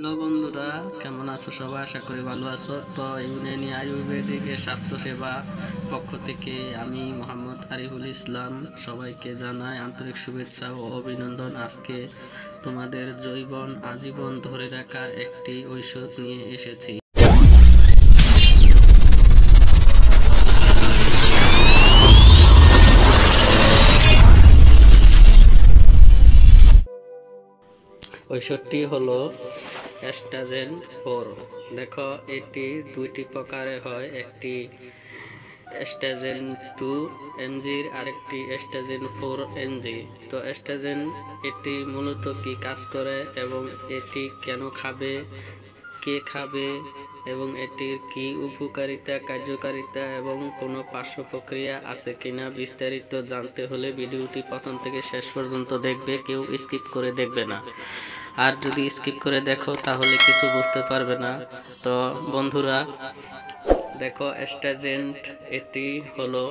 Hello বন্ধুরা, কেমন আছো সবাই? আশা করি ভালো আছো। তো ইউনানি আয়ুর্বেদিক স্বাস্থ্যসেবা পক্ষ থেকে আমি মোহাম্মদ আরিফুল ইসলাম সবাইকে জানাই আন্তরিক শুভেচ্ছা ও অভিনন্দন। আজকে তোমাদের জৈবন আজীবন ধরে রাখার একটি ঔষধ নিয়ে এসেছি। ঔষধটি হলো এস্ট্রাজেন 4। দেখো, এটি দুইটি প্রকারে হয়, একটি এস্ট্রাজেন 2 এনজির আরেকটি এস্ট্রাজেন 4 এনজি। তো এস্ট্রাজেন এটি মূলত কি কাজ করে এবং এটি কেন খাবে, কে খাবে এবং এটির কি উপকারিতা, কার্যকারিতা এবং কোনো পার্শ্ব প্রক্রিয়া আছে কিনা বিস্তারিত জানতে হলে ভিডিওটি প্রথম থেকে শেষ পর্যন্ত দেখবে, কেউ স্কিপ করে দেখবে না। আর যদি স্কিপ করে দেখো তাহলে কিছু বুঝতে পারবে না। তো বন্ধুরা দেখো, এস্ট্রাজেন্ট এটি হলো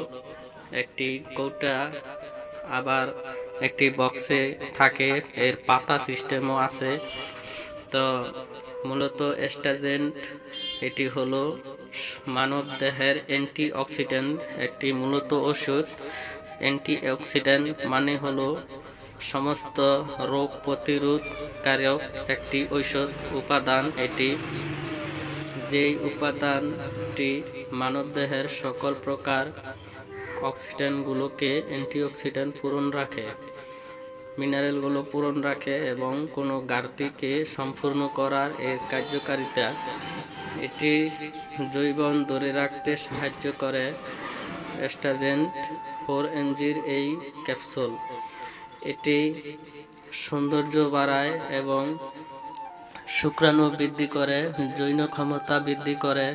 একটি কৌটা, আবার একটি বক্সে থাকে, এর পাতা সিস্টেমও আছে। তো মূলত এস্ট্রাজেন্ট এটি হলো মানব দেহের অ্যান্টিঅক্সিডেন্ট, একটি মূলত ওষুধ। অ্যান্টিঅক্সিডেন্ট মানে হলো সমস্ত রোগ প্রতিরোধকারক একটি ঔষধ উপাদান। এটি যেই উপাদানটি মানবদেহের সকল প্রকার অক্সিডেন্টগুলোকে অ্যান্টিঅক্সিডেন্ট পূরণ রাখে, মিনারেলগুলো পূরণ রাখে এবং কোনো ঘাটতিকে সম্পূর্ণ করার এর কার্যকারিতা। এটি জৈবন ধরে রাখতে সাহায্য করে এস্ট্রাজেন 4 এনজির এই ক্যাপসুল। এটি সৌন্দর্য বাড়ায় এবং শুক্রাণু বৃদ্ধি করে, যৌন ক্ষমতা বৃদ্ধি করে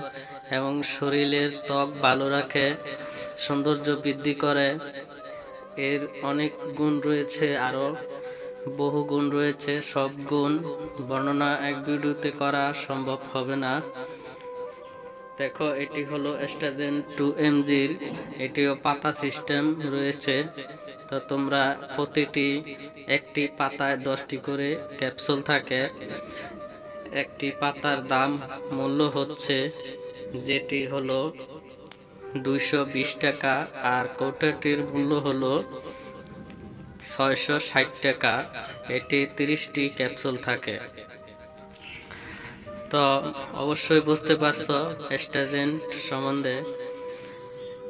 এবং শরীরের ত্বক ভালো রাখে, সৌন্দর্য বৃদ্ধি করে। এর অনেক গুণ রয়েছে, আরও বহু গুণ রয়েছে। সব গুণ বর্ণনা এক ভিডিওতে করা সম্ভব হবে না। দেখো, এটি হলো এস্ট্রাজেন 2 এমজির, এটিও পাতা সিস্টেম রয়েছে। তো তোমরা প্রতিটি একটি পাতায় 10টি করে ক্যাপসুল থাকে। একটি পাতার দাম মূল্য হচ্ছে, যেটি হলো 220 টাকা, আর কৌটাটির মূল্য হলো 660 টাকা। এটি 30টি ক্যাপসুল থাকে। তো অবশ্যই বুঝতে পারছো এস্ট্রাজেন্ট সম্বন্ধে।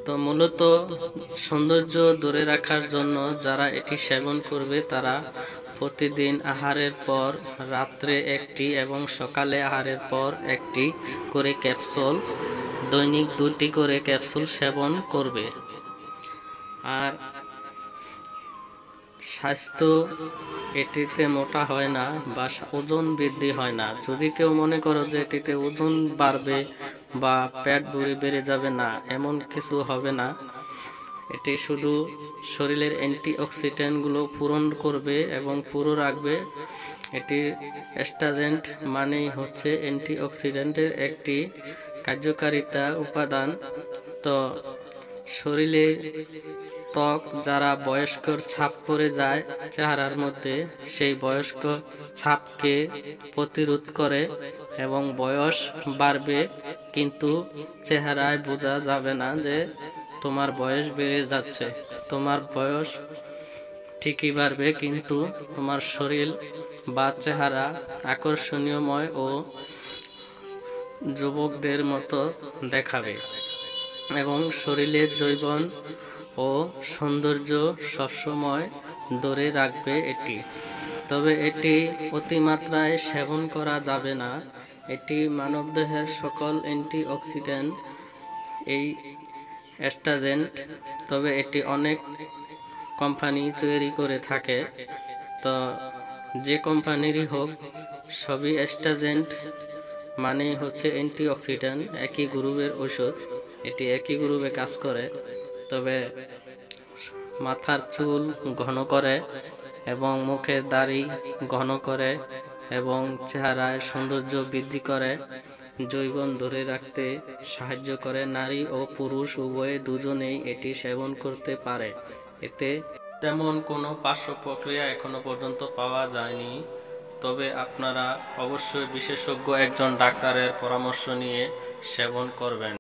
তো মূলত সৌন্দর্য ধরে রাখার জন্য যারা এটি সেবন করবে তারা প্রতিদিন আহারের পর রাত্রে একটি এবং সকালে আহারের পর একটি করে ক্যাপসুল, দৈনিক 2টি করে ক্যাপসুল সেবন করবে। আর স্বাস্থ্য এটিতে মোটা হয় না বা ওজন বৃদ্ধি হয় না। যদি কেউ মনে করো যে এটিতে ওজন বাড়বে বা পেট বেড়ে যাবে, না, এমন কিছু হবে না। এটি শুধু শরীরের অ্যান্টিঅক্সিডেন্টগুলো পূরণ করবে এবং পুরো রাখবে। এটি এস্ট্রাজেন্ট মানেই হচ্ছে অ্যান্টিঅক্সিডেন্টের একটি কার্যকারিতা উপাদান। তো শরীরে ত্বক যারা বয়স্কর ছাপ পড়ে যায় চেহারার মধ্যে, সেই বয়স্ক ছাপকে প্রতিরোধ করে এবং বয়স বাড়বে, কিন্তু চেহারায় বোঝা যাবে না যে তোমার বয়স বেড়ে যাচ্ছে। তোমার বয়স ঠিকই বাড়বে, কিন্তু তোমার শরীর বা চেহারা আকর্ষণীয়ময় ও যুবকদের মতো দেখাবে এবং শরীরের যৌবন ও সৌন্দর্য সবসময় ধরে রাখবে এটি। তবে এটি অতিমাত্রায় সেবন করা যাবে না। এটি মানবদেহের সকল অ্যান্টিঅক্সিডেন্ট এই এস্ট্রাজেন্ট, তবে এটি অনেক কোম্পানি তৈরি করে থাকে। তো যে কোম্পানিরই হোক, সবই এস্ট্রাজেন্ট মানে হচ্ছে অ্যান্টিঅক্সিডেন্ট, একই গ্রুপের ওষুধ, এটি একই গ্রুপে কাজ করে। তবে মাথার চুল ঘন করে এবং মুখের দাড়ি ঘন করে এবং চেহারায় সৌন্দর্য বৃদ্ধি করে, যৌবন ধরে রাখতে সাহায্য করে। নারী ও পুরুষ উভয়ে দুজনেই এটি সেবন করতে পারে। এতে তেমন কোনো পার্শ্ব প্রক্রিয়া এখনো পর্যন্ত পাওয়া যায়নি। তবে আপনারা অবশ্যই বিশেষজ্ঞ একজন ডাক্তারের পরামর্শ নিয়ে সেবন করবেন।